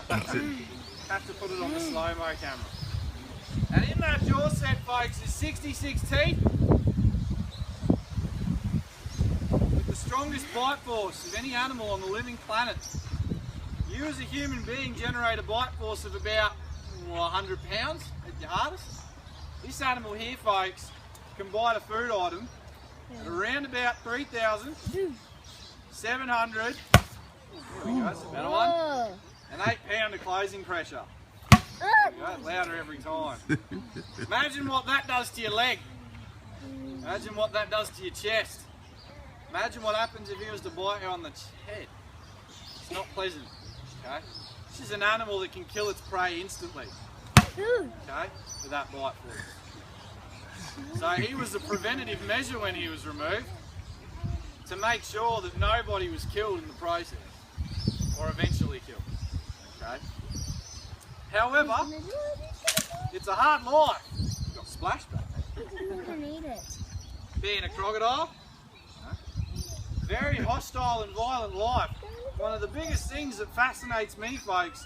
Have to put it on the slow-mo camera. And in that jaw set, folks, is 66 teeth with the strongest bite force of any animal on the living planet. You as a human being generate a bite force of about 100 pounds at your hardest. This animal here, folks, can bite a food item at around about 3,700. There we go, that's a better one. An 8-pounder closing pressure. There we go, louder every time. Imagine what that does to your leg. Imagine what that does to your chest. Imagine what happens if he was to bite you on the head. It's not pleasant. Okay? This is an animal that can kill its prey instantly. Okay? With that bite force. So he was a preventative measure when he was removed to make sure that nobody was killed in the process or eventually killed. Okay? However, it's a hard life. You've got splashback. Being a crocodile, very hostile and violent life. One of the biggest things that fascinates me, folks,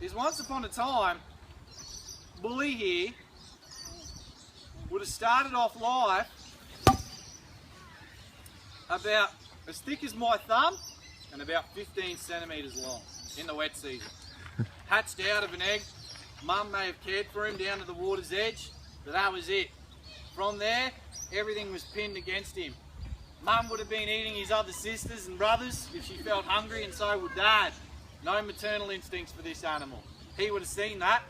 is once upon a time, Bully here would have started off life about as thick as my thumb and about 15 centimetres long in the wet season. Hatched out of an egg, Mum may have cared for him down to the water's edge, but that was it. From there, everything was pinned against him. Mum would have been eating his other sisters and brothers if she felt hungry, and so would Dad. No maternal instincts for this animal. He would have seen that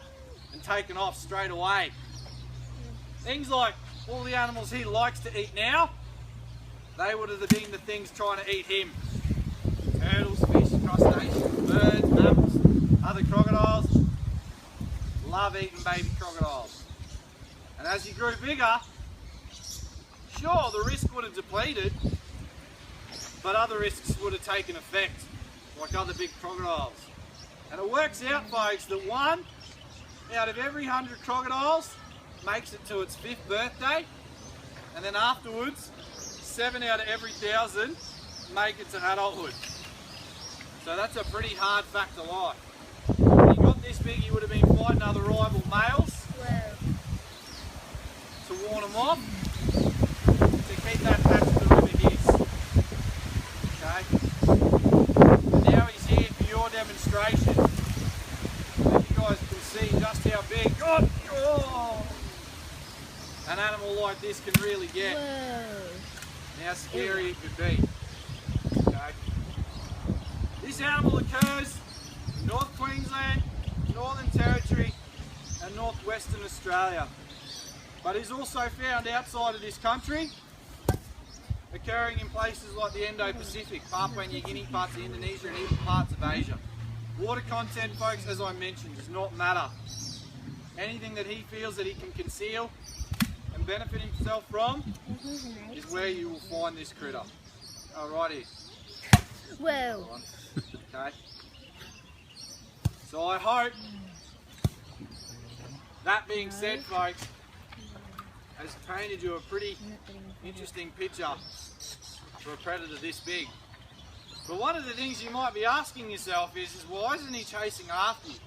and taken off straight away. Things like all the animals he likes to eat now, they would have been the things trying to eat him. Turtles, fish, crustaceans, birds, mammals, other crocodiles. Love eating baby crocodiles. And as he grew bigger, sure, the risk would have depleted, but other risks would have taken effect, like other big crocodiles. And it works out, folks, that 1 out of every 100 crocodiles makes it to its 5th birthday, and then afterwards, 7 out of every 1,000 make it to adulthood. So that's a pretty hard fact of life. When he got this big, he would have been fighting other rival males to warn them off, to keep that attachment of his. Okay? And now he's here for your demonstration. And you guys can see just how big an animal like this can really get. And how scary it could be. Okay? This animal occurs in North Queensland, Northern Territory and Northwestern Australia. But is also found outside of this country, occurring in places like the Indo-Pacific, Papua New Guinea, parts of Indonesia and even parts of Asia. Water content, folks, as I mentioned, does not matter. Anything that he feels that he can conceal and benefit himself from is where you will find this critter. Alrighty. Whoa. Okay. So I hope, that being said, folks, has painted you a pretty interesting picture for a predator this big. But one of the things you might be asking yourself is why isn't he chasing after you?